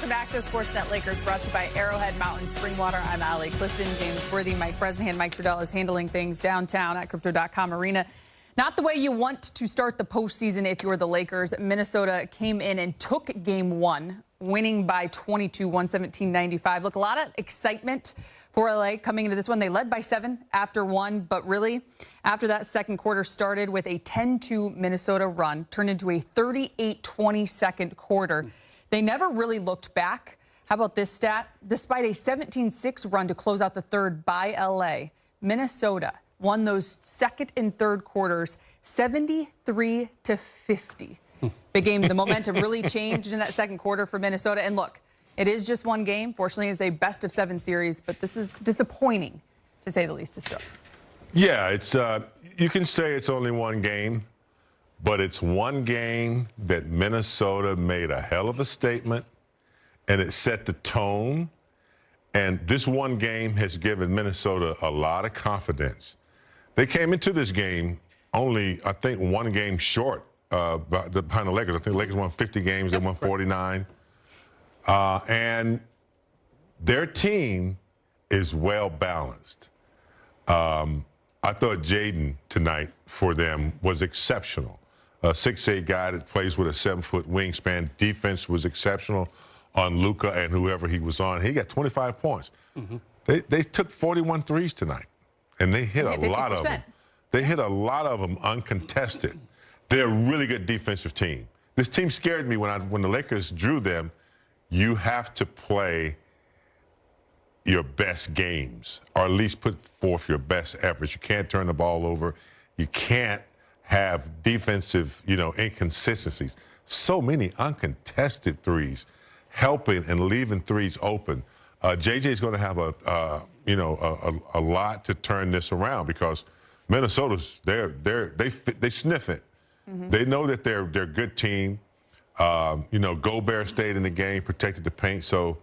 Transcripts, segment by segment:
Welcome to Access Sportsnet Lakers, brought to you by Arrowhead Mountain Springwater. I'm Allie Clifton. James Worthy, Mike Bresnahan, Mike Trudell is handling things downtown at Crypto.com Arena. Not the way you want to start the postseason if you're the Lakers. Minnesota came in and took game one, winning by 22, 117-95. Look, a lot of excitement for LA coming into this one. They led by 7 after 1, but really, after that second quarter started with a 10-2 Minnesota run, turned into a 38-20 second quarter. They never really looked back. How about this stat? Despite a 17-6 run to close out the third by LA, Minnesota won those second and third quarters 73-50. Big game. The momentum really changed in that second quarter for Minnesota. And look, it is just one game. Fortunately, it's a best-of-7 series, but this is disappointing, to say the least, to start. Yeah, it's you can say it's only one game, but it's one game that Minnesota made a hell of a statement, and it set the tone. And this one game has given Minnesota a lot of confidence. They came into this game only, I think, one game short behind the Lakers. I think the Lakers won 50 games. They won 49. And their team is well-balanced. I thought Jaden tonight for them was exceptional. A 6'8" guy that plays with a 7-foot wingspan. Defense was exceptional on Luka and whoever he was on. He got 25 points. They took 41 threes tonight, and they hit a lot of them. They hit a lot of them uncontested. They're a really good defensive team. This team scared me when the Lakers drew them. You have to play your best games, or at least put forth your best efforts. You can't turn the ball over. You can't have defensive, inconsistencies. So many uncontested threes, helping and leaving threes open. JJ's going to have a lot to turn this around, because Minnesota's they sniff it. They know that they're a good team. Gobert stayed in the game, protected the paint. So,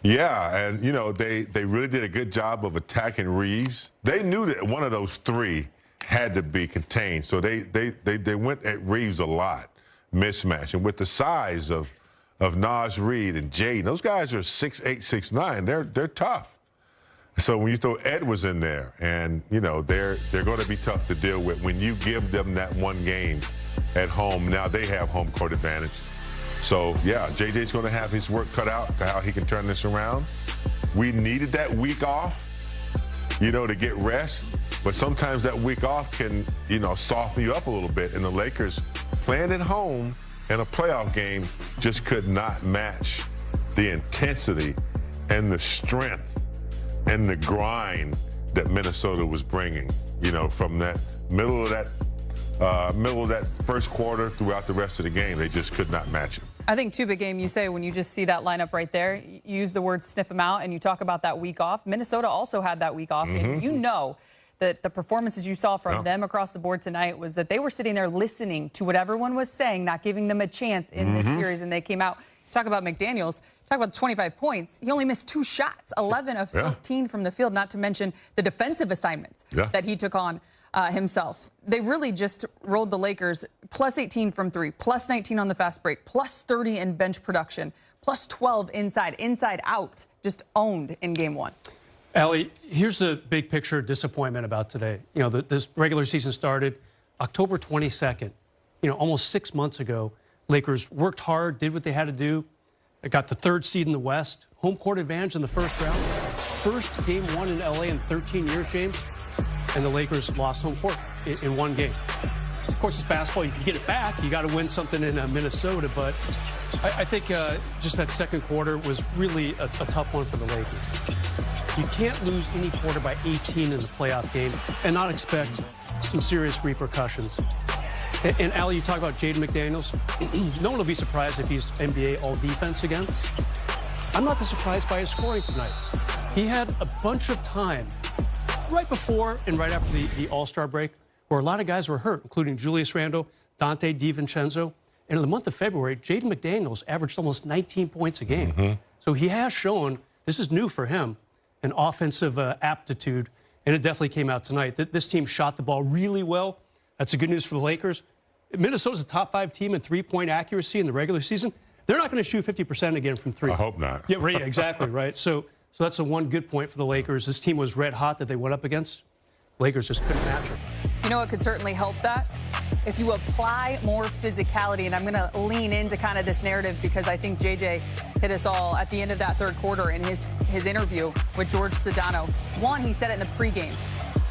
yeah, and they really did a good job of attacking Reeves. They knew that one of those three had to be contained, so they went at Reeves a lot, mismatch. And with the size of Naz Reid and Jaden, those guys are 6'8", 6'9". They're tough. So when you throw Edwards in there, and they're going to be tough to deal with when you give them that one game at home. Now they have home court advantage. So yeah, JJ's going to have his work cut out to how he can turn this around. We needed that week off, to get rest. But sometimes that week off can, soften you up a little bit. And the Lakers playing at home in a playoff game just could not match the intensity and the strength and the grind that Minnesota was bringing, from that middle of that first quarter throughout the rest of the game. They just could not match it. I think, too, big game, you say when you just see that lineup right there, you use the word sniff them out, and you talk about that week off. Minnesota also had that week off, and that the performances you saw from them across the board tonight was that they were sitting there listening to what everyone was saying, not giving them a chance in this series, and they came out. Talk about McDaniels, talk about 25 points. He only missed 2 shots, 11 of 14 from the field, not to mention the defensive assignments that he took on himself. They really just rolled the Lakers plus 18 from 3, plus 19 on the fast break, plus 30 in bench production, plus 12 inside out, just owned in game one. Allie, here's the big picture disappointment about today. This regular season started October 22nd, almost 6 months ago. Lakers worked hard, did what they had to do. They got the 3rd seed in the West, home court advantage in the first round. First game won in LA in 13 years, James, and the Lakers lost home court in one game. Of course, it's basketball. You can get it back. You got to win something in Minnesota, but I think just that second quarter was really a tough one for the Lakers. You can't lose any quarter by 18 in the playoff game and not expect some serious repercussions. And Allie, you talk about Jaden McDaniels. No one will be surprised if he's NBA all-defense again. I'm not that surprised by his scoring tonight. He had a bunch of time right before and right after the All-Star break where a lot of guys were hurt, including Julius Randle, Dante DiVincenzo. And in the month of February, Jaden McDaniels averaged almost 19 points a game. So he has shown, this is new for him, an offensive aptitude, and it definitely came out tonight. This team shot the ball really well. That's the good news for the Lakers. Minnesota's a top 5 team in three-point accuracy in the regular season. They're not going to shoot 50% again from three. I hope not. Yeah, right, exactly, right. So that's the one good point for the Lakers. This team was red hot that they went up against. Lakers just couldn't match it. You know what could certainly help that? If you apply more physicality, and I'm going to lean into kind of this narrative because I think JJ hit us all at the end of that third quarter in his interview with George Sedano. One, he said it in the pregame.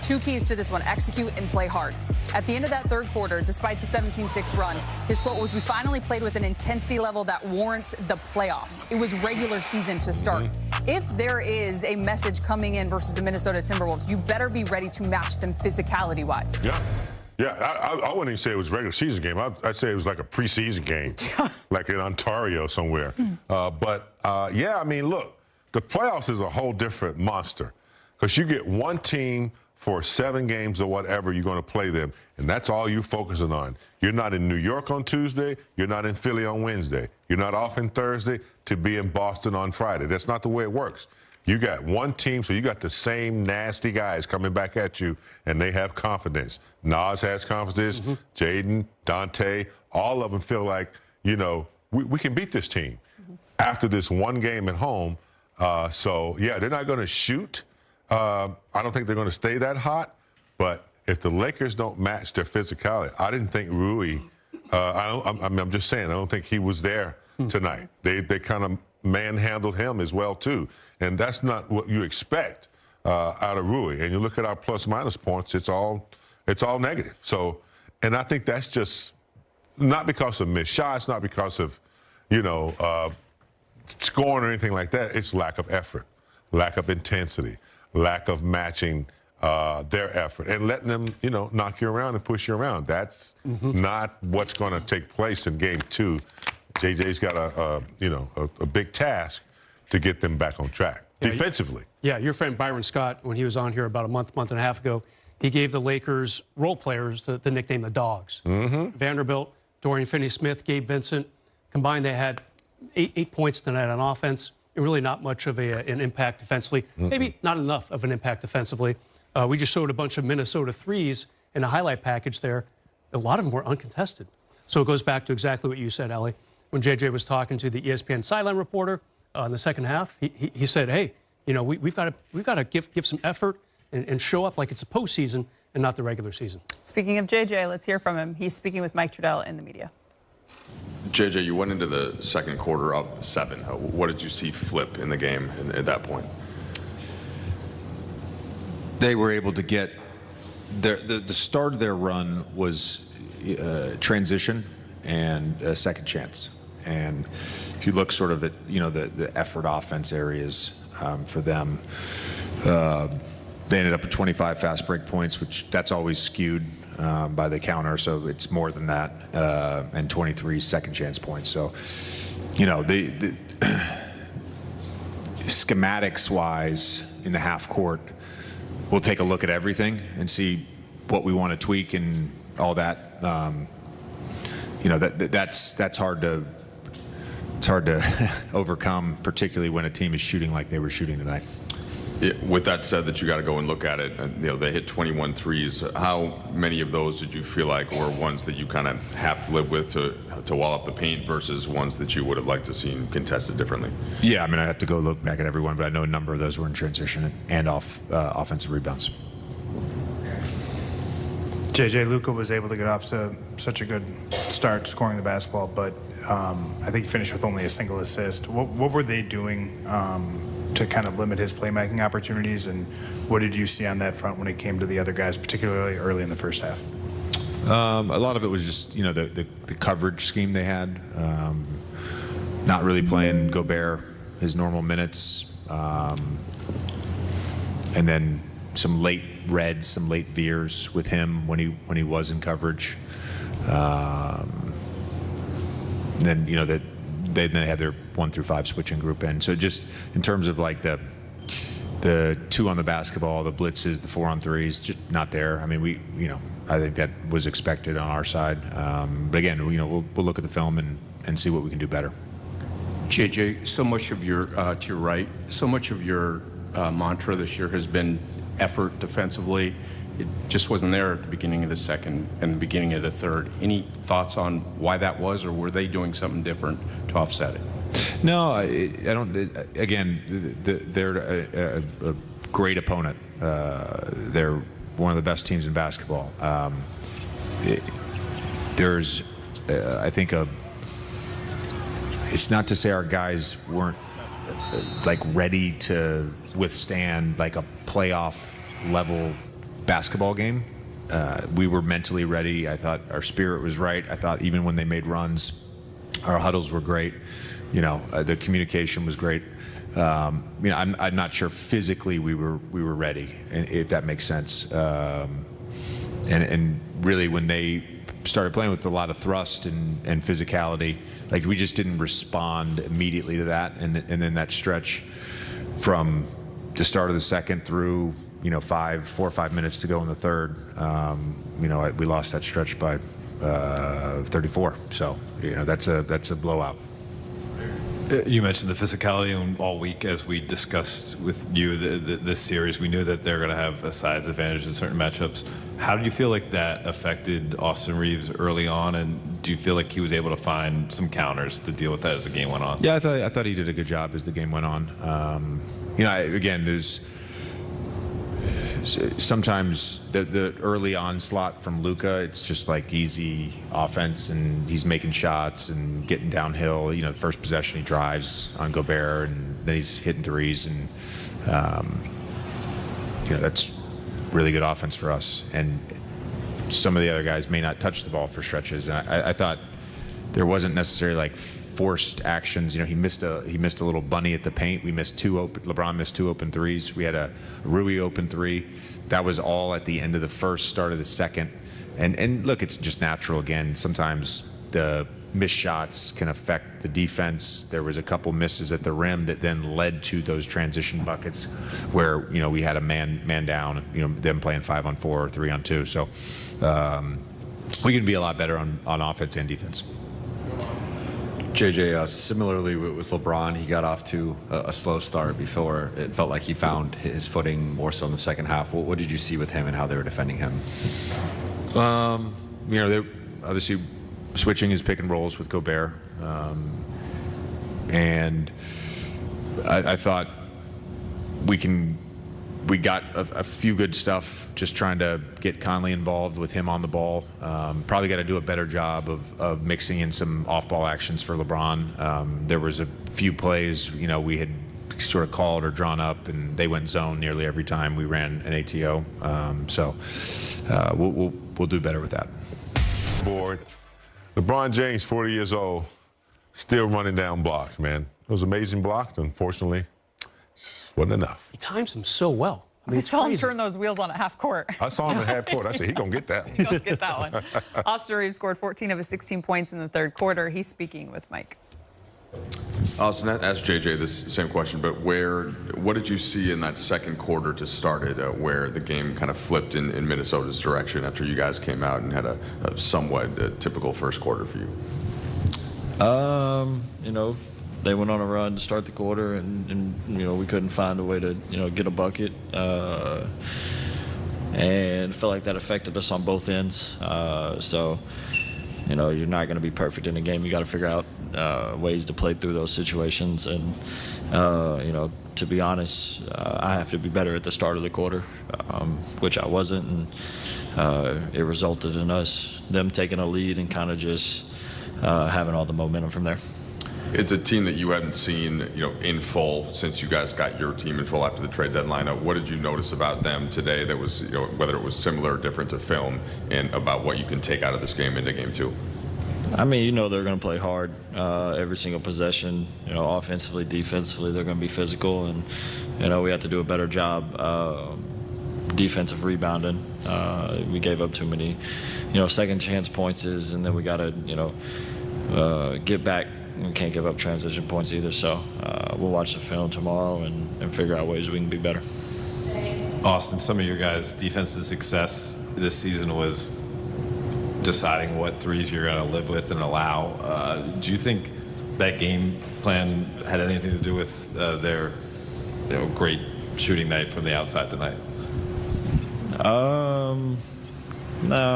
Two keys to this one: execute and play hard. At the end of that third quarter, despite the 17-6 run, his quote was, "We finally played with an intensity level that warrants the playoffs." It was regular season to start. If there is a message coming in versus the Minnesota Timberwolves, you better be ready to match them physicality-wise. Yeah, I wouldn't even say it was a regular season game. I'd say it was like a preseason game, like in Ontario somewhere. Yeah, I mean, look, the playoffs is a whole different monster because you get one team for 7 games or whatever you're going to play them, and that's all you're focusing on. You're not in New York on Tuesday. You're not in Philly on Wednesday. You're not off in Thursday to be in Boston on Friday. That's not the way it works. You got one team, so you got the same nasty guys coming back at you, and they have confidence. Nas has confidence. Jaden, Dante, all of them feel like, you know, we can beat this team after this one game at home. So, yeah, they're not going to shoot. I don't think they're going to stay that hot. But if the Lakers don't match their physicality, I didn't think Rui, I'm just saying, I don't think he was there tonight. They kind of manhandled him as well, too. And that's not what you expect out of Rui. And you look at our plus-minus points, it's all negative. So, and I think that's just not because of missed shots, not because of, you know, scoring or anything like that. It's lack of effort, lack of intensity, lack of matching their effort and letting them, you know, knock you around and push you around. That's not what's going to take place in Game 2. JJ's got a big task to get them back on track defensively. Yeah, your friend Byron Scott, when he was on here about a month and a half ago, he gave the Lakers role players the nickname the Dogs. Vanderbilt, Dorian Finney-Smith, Gabe Vincent. Combined, they had eight points tonight on offense, and really not much of an impact defensively. Maybe not enough of an impact defensively. We just showed a bunch of Minnesota threes in a highlight package there. A lot of them were uncontested. So it goes back to exactly what you said, Allie. When JJ was talking to the ESPN sideline reporter in the second half, he said, hey, you know, we've got to give some effort and show up like it's a postseason and not the regular season. Speaking of JJ, let's hear from him. He's speaking with Mike Trudell in the media. JJ, you went into the second quarter up 7. What did you see flip in the game at that point? They were able to get the start of their run was transition and a second chance. And if you look sort of at, you know, the effort offense areas for them, they ended up with 25 fast break points, which that's always skewed by the counter, so it's more than that, and 23 second chance points. So, you know, the schematics-wise in the half court, we'll take a look at everything and see what we want to tweak and all that. You know, that's hard to overcome, particularly when a team is shooting like they were shooting tonight. With that said, that you got to go and look at it. You know, they hit 21 threes. How many of those did you feel like were ones that you kind of have to live with to wall up the paint versus ones that you would have liked to see contested differently? Yeah, I mean, I have to go look back at everyone, but I know a number of those were in transition and off offensive rebounds. JJ, Luka was able to get off to such a good start scoring the basketball, but I think he finished with only a single assist. What were they doing to kind of limit his playmaking opportunities, and what did you see on that front when it came to the other guys, particularly early in the first half? A lot of it was just, you know, the coverage scheme they had, not really playing Gobert his normal minutes, and then some late reds, some late veers with him when he was in coverage. Then, you know, that they had their 1 through 5 switching group in. So just in terms of like the 2 on the basketball, the blitzes, the 4 on 3s, just not there. I mean, I think that was expected on our side. But again, you know, we'll look at the film and see what we can do better. JJ, so much of your, to your right, so much of your mantra this year has been effort defensively. it just wasn't there at the beginning of the second and the beginning of the third. Any thoughts on why that was, or were they doing something different to offset it? No, I don't. Again, they're a great opponent. They're one of the best teams in basketball. There's, I think, it's not to say our guys weren't like ready to withstand like a playoff level basketball game. We were mentally ready. I thought our spirit was right. I thought even when they made runs, our huddles were great. You know, the communication was great. You know, I'm not sure physically we were ready, if that makes sense. And really, when they started playing with a lot of thrust and physicality, like we just didn't respond immediately to that. And then that stretch from the start of the second through, you know, 4 or 5 minutes to go in the third, you know, we lost that stretch by 34. So, you know, that's a blowout. You mentioned the physicality all week as we discussed with you this series. We knew that they're going to have a size advantage in certain matchups. How did you feel like that affected Austin Reeves early on, and do you feel like he was able to find some counters to deal with that as the game went on? Yeah, I thought he did a good job as the game went on. You know, again, there's sometimes the early onslaught from Luka, it's just like easy offense, and he's making shots and getting downhill. You know, the first possession he drives on Gobert, and then he's hitting threes, and you know, that's really good offense for us. And some of the other guys may not touch the ball for stretches. And I thought there wasn't necessarily like forced actions. You know, he missed a little bunny at the paint. LeBron missed 2 open threes. We had a Rui open 3. That was all at the end of the first, start of the second. And look, it's just natural again. Sometimes the missed shots can affect the defense. There was a couple misses at the rim that then led to those transition buckets where, you know, we had a man down, you know, them playing 5-on-4 or 3-on-2. So we can be a lot better on offense and defense. JJ, similarly with LeBron, he got off to a slow start before it felt like he found his footing more so in the second half. What did you see with him and how they were defending him? You know, they obviously switching his pick and rolls with Gobert. And I thought we got a few good stuff just trying to get Conley involved with him on the ball. Probably got to do a better job of mixing in some off-ball actions for LeBron. There was a few plays, you know, we had sort of called or drawn up, and they went zone nearly every time we ran an ATO. So we'll do better with that. Board. LeBron James, 40 years old, still running down blocks, man. Those amazing blocks, unfortunately, just wasn't enough. He times them so well. I mean, I saw him turn those wheels on at half court. I saw him at half court. I said, he's going to get that one. He's going to get that one. Austin Reeves scored 14 of his 16 points in the third quarter. He's speaking with Mike. Austin, ask JJ this same question, but what did you see in that second quarter to start it, where the game kind of flipped in Minnesota's direction after you guys came out and had a somewhat typical first quarter for you? You know, they went on a run to start the quarter, and you know, we couldn't find a way to, you know, get a bucket, and felt like that affected us on both ends. So, you know, you're not going to be perfect in a game. You got to figure out ways to play through those situations. And, you know, to be honest, I have to be better at the start of the quarter, which I wasn't. And it resulted in them taking a lead and kind of just having all the momentum from there. It's a team that you haven't seen, you know, in full since you guys got your team in full after the trade deadline. What did you notice about them today that was, you know, whether it was similar or different to film, and about what you can take out of this game into game 2? I mean, you know, they're going to play hard every single possession. You know, offensively, defensively, they're going to be physical, and you know, we have to do a better job defensive rebounding. We gave up too many, you know, second chance points, and then we got to, you know, get back. We can't give up transition points either. So we'll watch the film tomorrow and figure out ways we can be better. Austin, some of your guys' defensive success this season was deciding what threes you're going to live with and allow. Do you think that game plan had anything to do with their, you know, great shooting night from the outside tonight? No,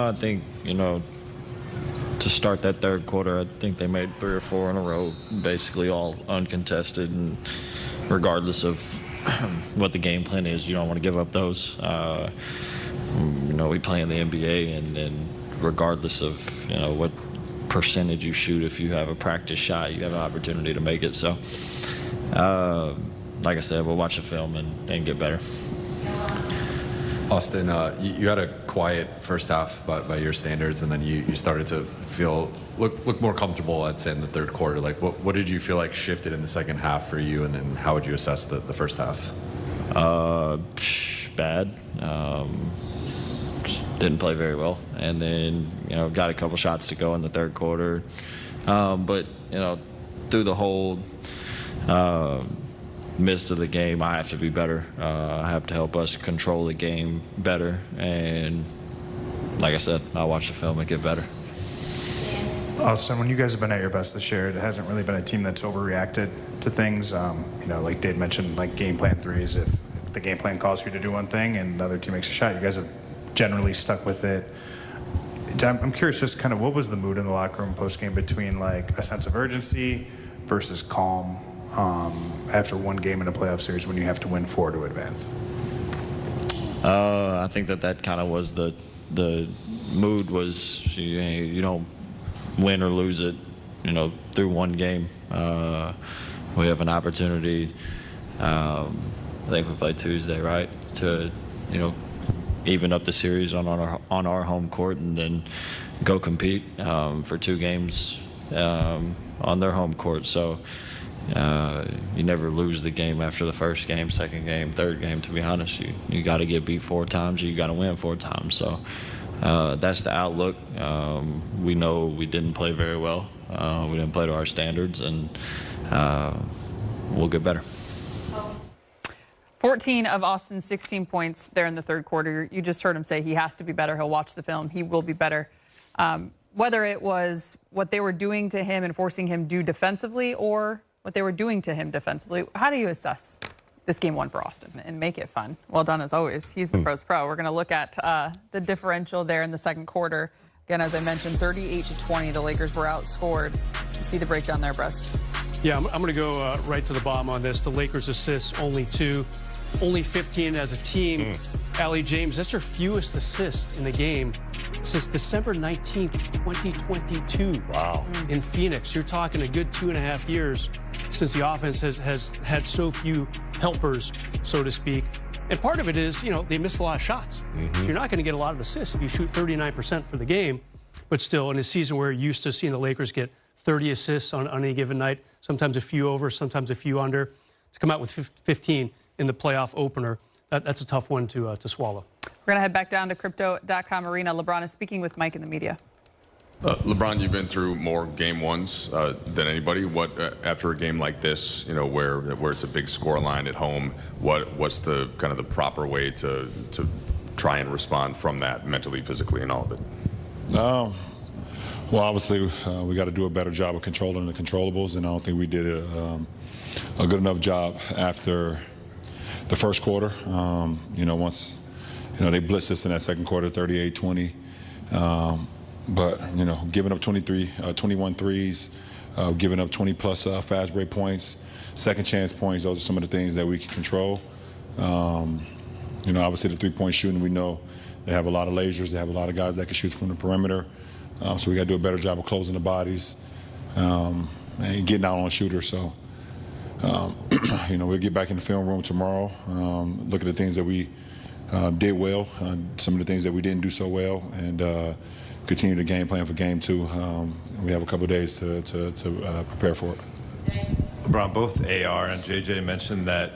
I think, to start that third quarter, I think they made 3 or 4 in a row, basically all uncontested, and regardless of what the game plan is, you don't want to give up those. We play in the NBA, and regardless of, what percentage you shoot, if you have a practice shot, you have an opportunity to make it. So, like I said, we'll watch the film and get better. Austin, you had a quiet first half by your standards, and then you started to look more comfortable, I'd say, in the third quarter. Like, what did you feel like shifted in the second half for you, and then how would you assess the first half? Bad. Didn't play very well, and then got a couple shots to go in the third quarter, but through the whole midst of the game, I have to be better. I have to help us control the game better, and like I said, I'll watch the film and get better. Austin, when you guys have been at your best this year, it hasn't really been a team that's overreacted to things. Like Dave mentioned, like game plan threes. If the game plan calls for you to do one thing and the other team makes a shot, you guys have generally stuck with it. I'm curious, just kind of what was the mood in the locker room post-game between like a sense of urgency versus calm after one game in a playoff series when you have to win 4 to advance? I think that kind of was the mood was you don't win or lose it, through one game. We have an opportunity. I think we play Tuesday, right? To even up the series on our home court, and then go compete for 2 games on their home court. So you never lose the game after the first game, second game, third game. To be honest, you got to get beat 4 times, or you got to win 4 times. So that's the outlook. We know we didn't play very well. We didn't play to our standards, and we'll get better. 14 of Austin's 16 points there in the third quarter. You just heard him say he has to be better. He'll watch the film. He will be better. Whether it was what they were doing to him and forcing him to do defensively, or what they were doing to him defensively, how do you assess this game 1 for Austin and make it fun? Well done as always. He's the pros pro. We're going to look at the differential there in the second quarter. Again, as I mentioned, 38-20. The Lakers were outscored. You see the breakdown there, Bruce? Yeah, I'm going to go right to the bottom on this. The Lakers assists only 2. Only 15 as a team. Allie James, that's her fewest assist in the game since December 19th, 2022. Wow. In Phoenix. You're talking a good 2.5 years since the offense has had so few helpers, so to speak. And part of it is, they missed a lot of shots. So you're not going to get a lot of assists if you shoot 39% for the game. But still, in a season where you're used to seeing the Lakers get 30 assists on any given night, sometimes a few over, sometimes a few under, to come out with 15 in the playoff opener, that's a tough one to swallow. We're going to head back down to Crypto.com Arena. LeBron is speaking with Mike in the media. LeBron, you've been through more game 1s than anybody. What after a game like this, where it's a big score line at home, what's the kind of the proper way to try and respond from that mentally, physically, and all of it? Well, obviously, we got to do a better job of controlling the controllables, and I don't think we did a good enough job after the first quarter. Once they blitzed us in that second quarter, 38-20. But giving up 21 threes, giving up 20+ fast break points, second chance points. Those are some of the things that we can control. Obviously the 3-point shooting, we know they have a lot of lasers. They have a lot of guys that can shoot from the perimeter. So we got to do a better job of closing the bodies and getting out on shooters. So. We'll get back in the film room tomorrow, look at the things that we did well, some of the things that we didn't do so well, and continue the game plan for game 2. We have a couple of days to prepare for it. LeBron, both AR and JJ mentioned that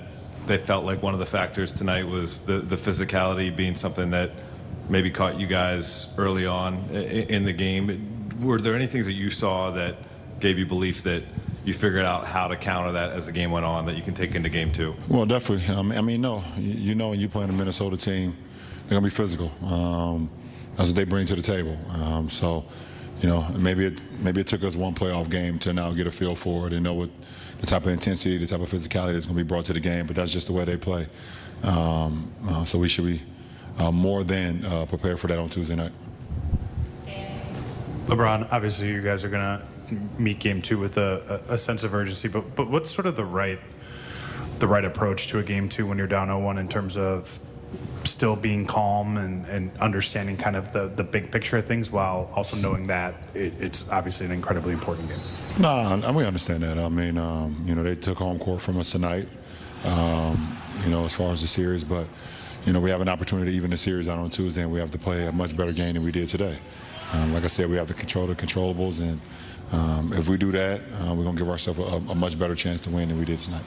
they felt like one of the factors tonight was the physicality being something that maybe caught you guys early on in the game. Were there any things that you saw that gave you belief that you figured out how to counter that as the game went on, that you can take into game 2? Well, definitely. No, when you play in a Minnesota team, they're going to be physical. That's what they bring to the table. Maybe it took us one playoff game to now get a feel for it and know what the type of intensity, the type of physicality that's going to be brought to the game, but that's just the way they play. So we should be more than prepared for that on Tuesday night. LeBron, obviously you guys are going to meet game 2 with a sense of urgency, but what's sort of the right approach to a game 2 when you're down 0-1 in terms of still being calm and understanding kind of the big picture of things while also knowing that it's obviously an incredibly important game? No, we understand that. I mean, they took home court from us tonight, as far as the series, but, we have an opportunity to even the series out on Tuesday, and we have to play a much better game than we did today. Like I said, we have to control the controllables, and if we do that, we're going to give ourselves a much better chance to win than we did tonight.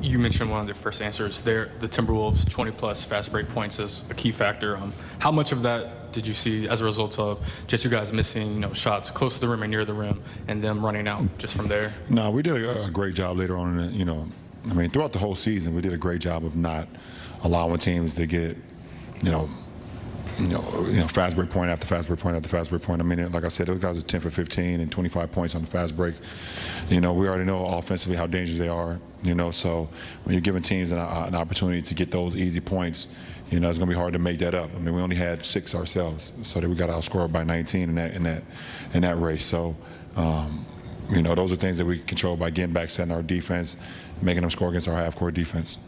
You mentioned one of the first answers there, the Timberwolves 20-plus fast break points is a key factor. How much of that did you see as a result of just you guys missing, shots close to the rim and near the rim, and them running out just from there? No, we did a great job later on in the, throughout the whole season, we did a great job of not allowing teams to get, fast break point after fast break point after fast break point. I mean, like I said, those guys are 10 for 15 and 25 points on the fast break. We already know offensively how dangerous they are. So when you're giving teams an opportunity to get those easy points, it's going to be hard to make that up. I mean, we only had 6 ourselves, so that we got outscored by 19 in that race. So, those are things that we control by getting back, setting our defense, making them score against our half-court defense.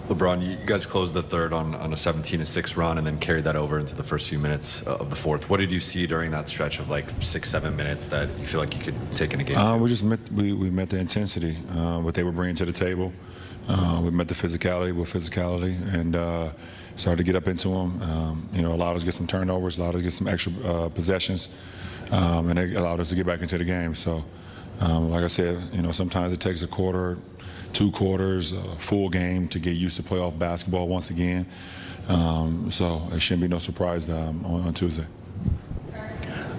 LeBron, you guys closed the third on a 17-6 run and then carried that over into the first few minutes of the fourth. What did you see during that stretch of 6-7 minutes that you feel like you could take in a game? We met the intensity, what they were bringing to the table. We met the physicality with physicality, and started to get up into them. Allowed us to get some turnovers, allowed us to get some extra possessions, and they allowed us to get back into the game. So, like I said, sometimes it takes a quarter, 2 quarters, a full game to get used to playoff basketball once again. So it shouldn't be no surprise on Tuesday.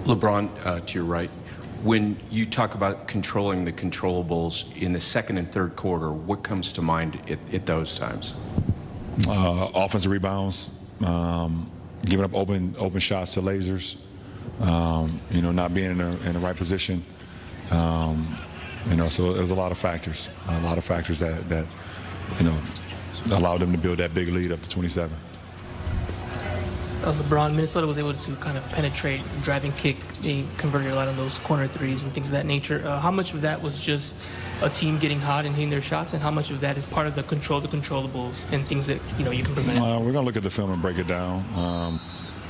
LeBron, to your right, when you talk about controlling the controllables in the second and third quarter, what comes to mind at those times? Offensive rebounds, giving up open shots to lasers, not being in the right position. So it was a lot of factors that allowed them to build that big lead up to 27. LeBron, Minnesota was able to kind of penetrate, driving kick. They converted a lot of those corner threes and things of that nature. How much of that was just a team getting hot and hitting their shots, and how much of that is part of the controllables and things that you can prevent? We're going to look at the film and break it down.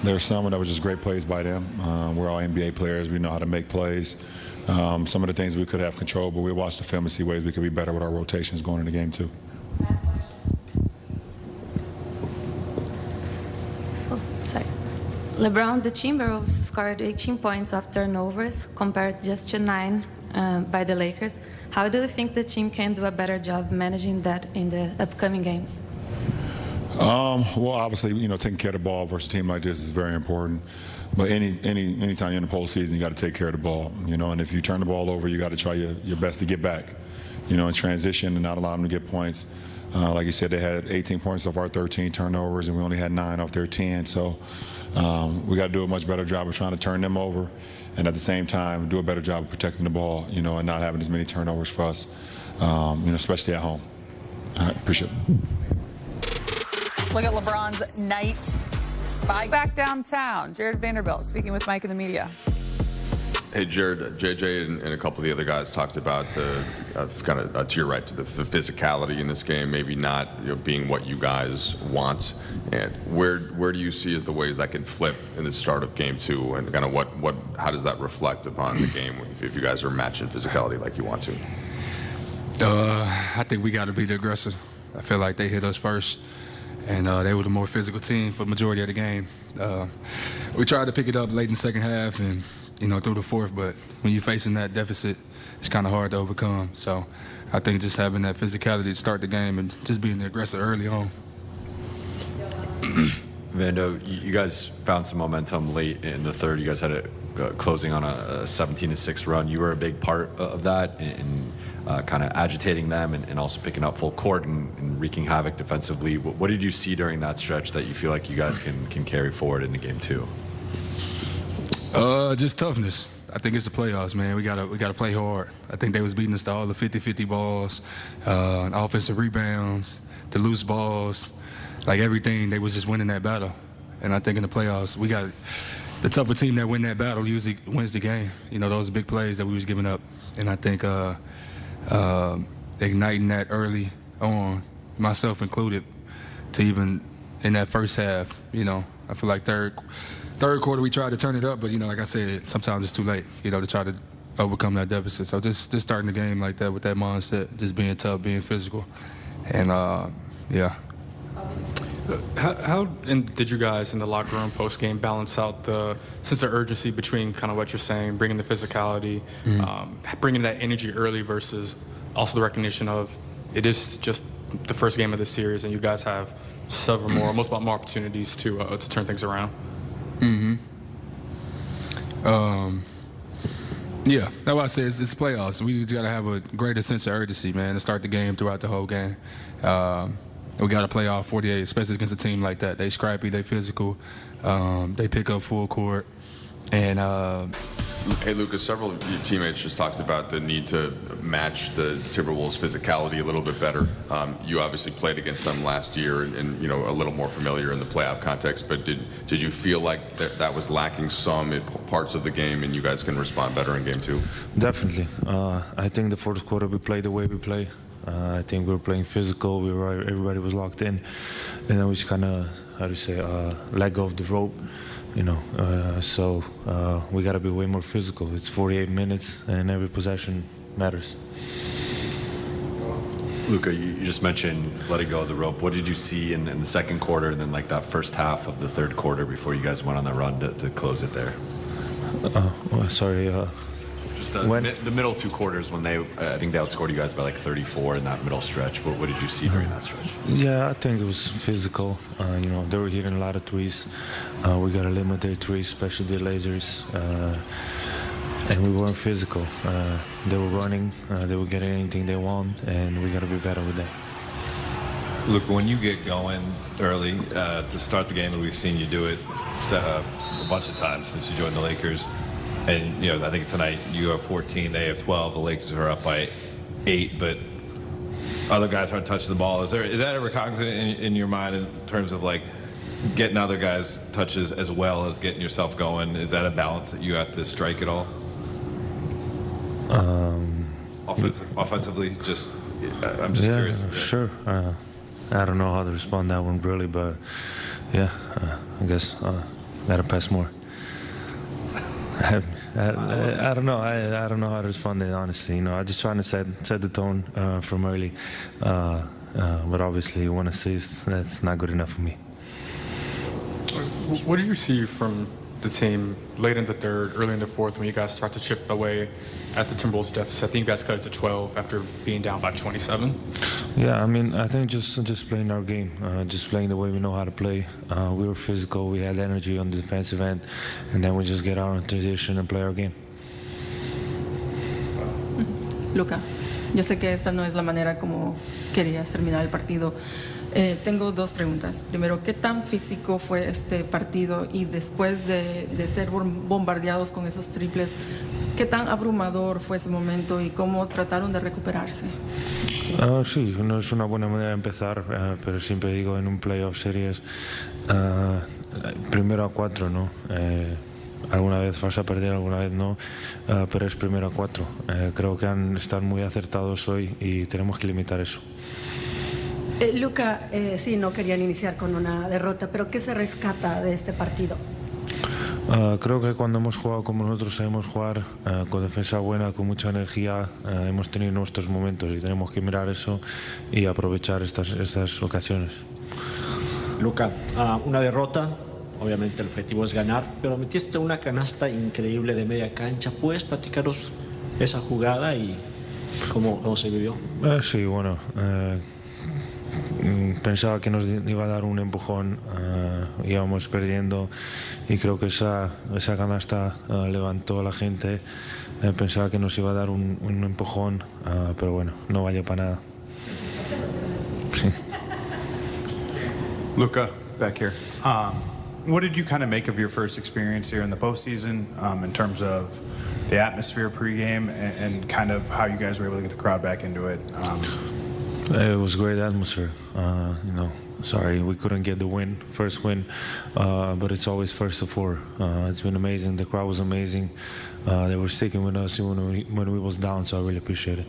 There's some that was just great plays by them. We're all NBA players. We know how to make plays. Some of the things we could have control, but we watch the film and see ways we could be better with our rotations going into game 2. Sorry. LeBron, the Timberwolves scored 18 points off turnovers compared just to 9 by the Lakers. How do you think the team can do a better job managing that in the upcoming games? Well, obviously, taking care of the ball versus a team like this is very important. But anytime you're in the postseason, you got to take care of the ball, and if you turn the ball over, you got to try your best to get back, in transition and not allow them to get points. Like you said, they had 18 points off our 13 turnovers, and we only had 9 off their 10. So we got to do a much better job of trying to turn them over, and at the same time, do a better job of protecting the ball, and not having as many turnovers for us, especially at home. All right, appreciate it. Look at LeBron's night. Back downtown. Jared Vanderbilt speaking with Mike in the media. Hey, Jared, JJ and a couple of the other guys talked about the kind of to your right to the physicality in this game, maybe not being what you guys want. And where do you see as the ways that can flip in the start of game 2, and kind of how does that reflect upon the game if you guys are matching physicality like you want to? I think we got to be the aggressor. I feel like they hit us first. And they were the more physical team for the majority of the game. We tried to pick it up late in the second half and, through the fourth, but when you're facing that deficit, it's kind of hard to overcome. So I think just having that physicality to start the game and just being the aggressor early on. Vando, you guys found some momentum late in the third. You guys had it closing on a 17-6 run. You were a big part of that in kind of agitating them and also picking up full court and wreaking havoc defensively. What did you see during that stretch that you feel like you guys can carry forward into game 2? Just toughness. I think it's the playoffs, man. We gotta play hard. I think they was beating us to all the 50-50 balls, offensive rebounds, the loose balls. like everything, they was just winning that battle. And I think in the playoffs, we got the tougher team that win that battle usually wins the game. You know, those big plays that we was giving up. And I think igniting that early on, myself included, to even in that first half, you know, I feel like third quarter we tried to turn it up, but, you know, like I said, sometimes it's too late, you know, to try to overcome that deficit. So just starting the game like that with that mindset, just being tough, being physical, and yeah. How did you guys in the locker room post-game balance out the sense of urgency between kind of what you're saying, bringing the physicality, bringing that energy early versus also the recognition of it is just the first game of the series and you guys have several more, most opportunities to turn things around? Yeah, that's why I say it's playoffs. We just got to have a greater sense of urgency, man, to start the game throughout the whole game. We got to play all 48, especially against a team like that. They scrappy, they physical, they pick up full court. And hey, Luka, several of your teammates just talked about the need to match the Timberwolves' physicality a little bit better. You obviously played against them last year, and you know a little more familiar in the playoff context. But did you feel like that was lacking some in parts of the game, and you guys can respond better in game two? Definitely. I think the fourth quarter we played the way we play. I think we were playing physical. Everybody was locked in, and then we just kind of, let go of the rope. You know, so we got to be way more physical. It's 48 minutes, and every possession matters. Luka, you just mentioned letting go of the rope. What did you see in the second quarter and then like that first half of the third quarter before you guys went on that run to close it there? Just the middle two quarters when I think they outscored you guys by like 34 in that middle stretch. What did you see during that stretch? Yeah, I think it was physical. You know, they were hitting a lot of threes. We got to limit their threes, especially the lasers. And we weren't physical. They were running. They were getting anything they want, and we got to be better with that. Look, when you get going early to start the game, and we've seen you do it a bunch of times since you joined the Lakers. And, you know, I think tonight you have 14, they have 12. The Lakers are up by 8, but other guys aren't touching the ball. Is that ever cognizant in your mind in terms of, like, getting other guys' touches as well as getting yourself going? Is that a balance that you have to strike at all? Offensively, I'm just curious. Sure. I don't know how to respond to that one, really, but, yeah, I guess got to pass more. I don't know. I don't know how to respond to it, honestly. You know, I'm just trying to set the tone from early. But obviously, one assist, that's not good enough for me. What did you see from the team late in the third, early in the fourth, when you guys start to chip away at the Timberwolves deficit? I think you guys cut it to 12 after being down by 27. Yeah, I mean, I think just playing our game, just playing the way we know how to play. We were physical, we had energy on the defensive end, and then we just get out in transition and play our game. Luka, yo sé que esta no es la manera como querías terminar el partido. Tengo dos preguntas. Primero, ¿qué tan físico fue este partido? Y después de ser bombardeados con esos triples, ¿qué tan abrumador fue ese momento y cómo trataron de recuperarse? Sí, no es una buena manera de empezar, pero siempre digo en un playoff series, primero a 4, ¿no? Alguna vez vas a perder, alguna vez no, pero es primero a 4. Creo que están muy acertados hoy y tenemos que limitar eso. Luka, sí, no querían iniciar con una derrota, pero ¿qué se rescata de este partido? Creo que cuando hemos jugado como nosotros sabemos jugar, con defensa buena, con mucha energía, hemos tenido nuestros momentos y tenemos que mirar eso y aprovechar estas ocasiones. Luka, una derrota, obviamente el objetivo es ganar, pero metiste una canasta increíble de media cancha. ¿Puedes platicaros esa jugada y cómo se vivió? Sí, bueno. Pensaba que nos iba a dar un empujón, íbamos perdiendo y creo que esa canasta levantó a la gente. Pensaba que nos iba a dar un empujón, pero bueno, no valió para nada. Sí. Luka, back here. What did you kind of make of your first experience here in the postseason in terms of the atmosphere pregame and kind of how you guys were able to get the crowd back into it? It was great atmosphere. You know, sorry we couldn't get the first win, but it's always first to four. It's been amazing. The crowd was amazing. They were sticking with us when we was down, so I really appreciate it.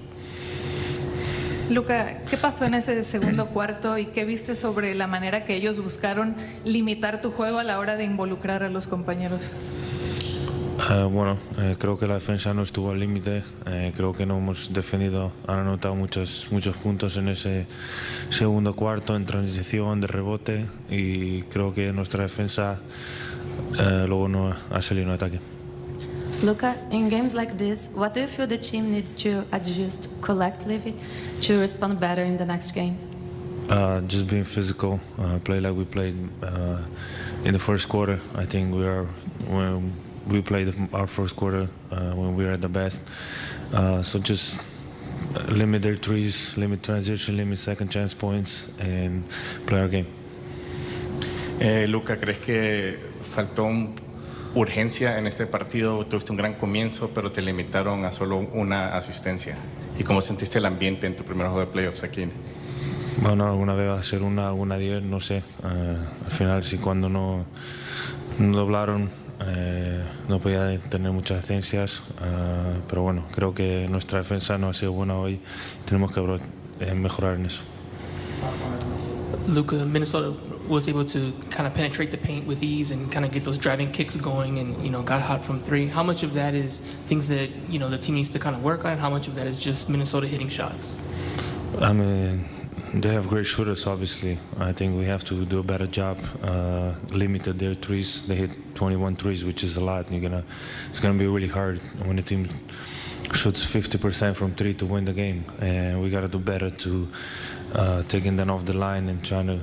Luka, ¿qué pasó en ese segundo cuarto y qué viste sobre la manera que ellos buscaron limitar tu juego a la hora de involucrar a los compañeros? Bueno, creo que la defensa no estuvo al límite. Creo que no hemos defendido, han anotado muchos puntos en ese segundo cuarto, en transición, de rebote, y creo que nuestra defensa luego no ha salido en ataque. Luka, in games like this, what do you feel the team needs to adjust collectively to respond better in the next game? Just being physical, play like we played in the first quarter. I think we played our first quarter when we were at the best. So just limit their threes, limit transition, limit second chance points, and play our game. Luka, ¿crees que faltó urgencia en este partido? Tuviste un gran comienzo, pero te limitaron a solo una asistencia. ¿Y cómo sentiste el ambiente en tu primer juego de playoffs aquí? Bueno, alguna vez va a ser alguna 10, no sé. Al final, sí, cuando no doblaron, no podía tener muchas asistencias. Pero bueno, creo que nuestra defensa no ha sido buena hoy. Tenemos que mejorar en eso. Luka, Minnesota was able to kind of penetrate the paint with ease and kind of get those driving kicks going, and got hot from three. How much of that is things that the team needs to kind of work on? How much of that is just Minnesota hitting shots? I mean, they have great shooters, obviously. I think we have to do a better job, limited their threes. They hit 21 threes, which is a lot. It's gonna be really hard when the team shoots 50% from three to win the game, and we gotta do better to taking them off the line and trying to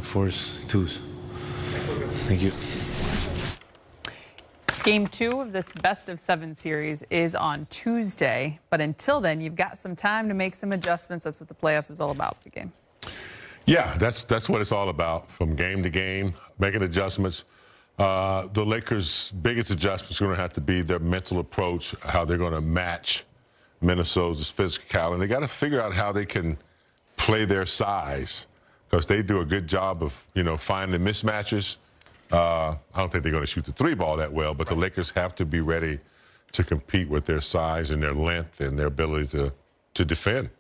force twos. Thank you. Game 2 of this best-of-7 series is on Tuesday, but until then, you've got some time to make some adjustments. That's what the playoffs is all about, the game. Yeah, that's what it's all about, from game to game, making adjustments. The Lakers' biggest adjustment is going to have to be their mental approach, how they're going to match Minnesota's physicality. And they got to figure out how they can play their size, because they do a good job of, finding mismatches. I don't think they're going to shoot the three ball that well, but the Lakers have to be ready to compete with their size and their length and their ability to defend.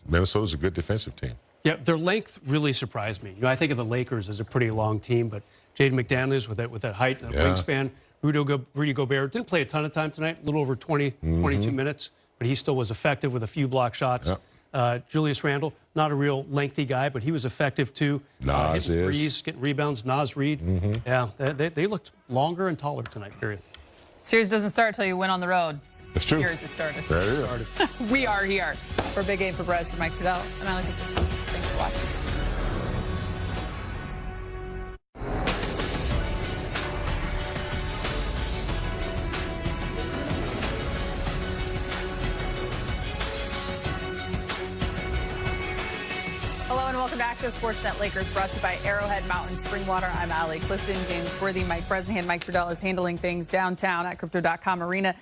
Minnesota's a good defensive team. Yeah, their length really surprised me. I think of the Lakers as a pretty long team, but Jaden McDaniels with that height and wingspan. Rudy Gobert didn't play a ton of time tonight, a little over 22 minutes, but he still was effective with a few block shots. Julius Randle, not a real lengthy guy, but he was effective too. Nas hitting threes, getting rebounds. Nas Reed. Yeah, they looked longer and taller tonight, period. Series doesn't start until you win on the road. That's true. Series has started. There it is. We are here for a big game for Brez, for Mike Trudell, and I like it. Thanks for watching. Welcome back to Sportsnet Lakers, brought to you by Arrowhead Mountain Springwater. I'm Allie Clifton. James Worthy, Mike Bresnahan, Mike Trudell is handling things downtown at Crypto.com Arena.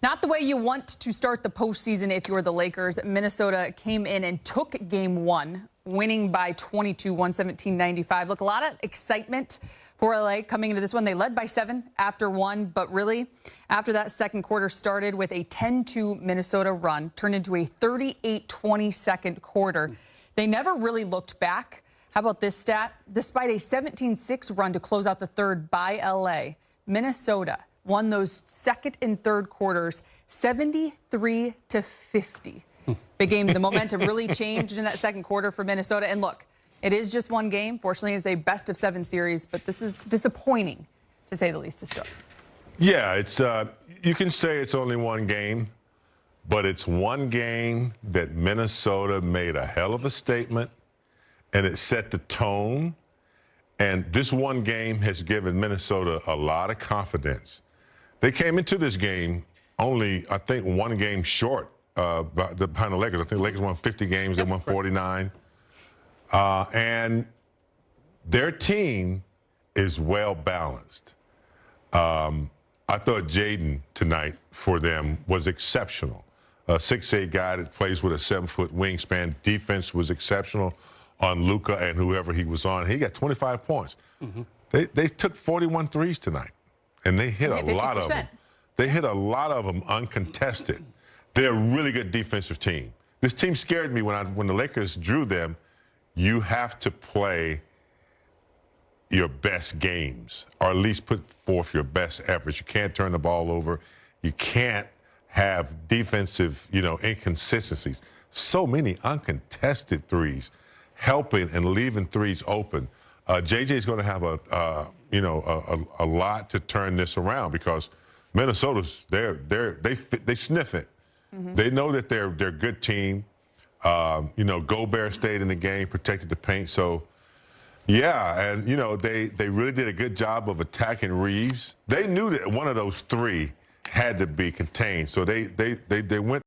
Not the way you want to start the postseason if you're the Lakers. Minnesota came in and took game 1, winning by 22, 117-95. Look, a lot of excitement for LA coming into this one. They led by 7 after 1, but really, after that second quarter started with a 10-2 Minnesota run, turned into a 38-20 second quarter. They never really looked back. How about this stat? Despite a 17-6 run to close out the third by LA, Minnesota won those second and third quarters 73-50. Big game. The momentum really changed in that second quarter for Minnesota. And look, it is just one game. Fortunately, it's a best-of-7 series, but this is disappointing, to say the least, to start. Yeah, it's you can say it's only one game, but it's one game that Minnesota made a hell of a statement, and it set the tone. And this one game has given Minnesota a lot of confidence. They came into this game only, I think, one game short behind the Lakers. I think the Lakers won 50 games, they won 49. And their team is well balanced. I thought Jaden tonight for them was exceptional. a 6'8" guy that plays with a 7-foot wingspan. Defense was exceptional on Luka and whoever he was on. He got 25 points. They took 41 threes tonight, and they hit a lot of them. They hit a lot of them uncontested. They're a really good defensive team. This team scared me when the Lakers drew them. You have to play your best games, or at least put forth your best efforts. You can't turn the ball over. You can't have defensive, inconsistencies. So many uncontested threes, helping and leaving threes open. JJ is going to have a lot to turn this around because Minnesota's they sniff it. They know that they're a good team. Gobert stayed in the game, protected the paint. So, yeah, and they really did a good job of attacking Reeves. They knew that one of those three had to be contained, so they went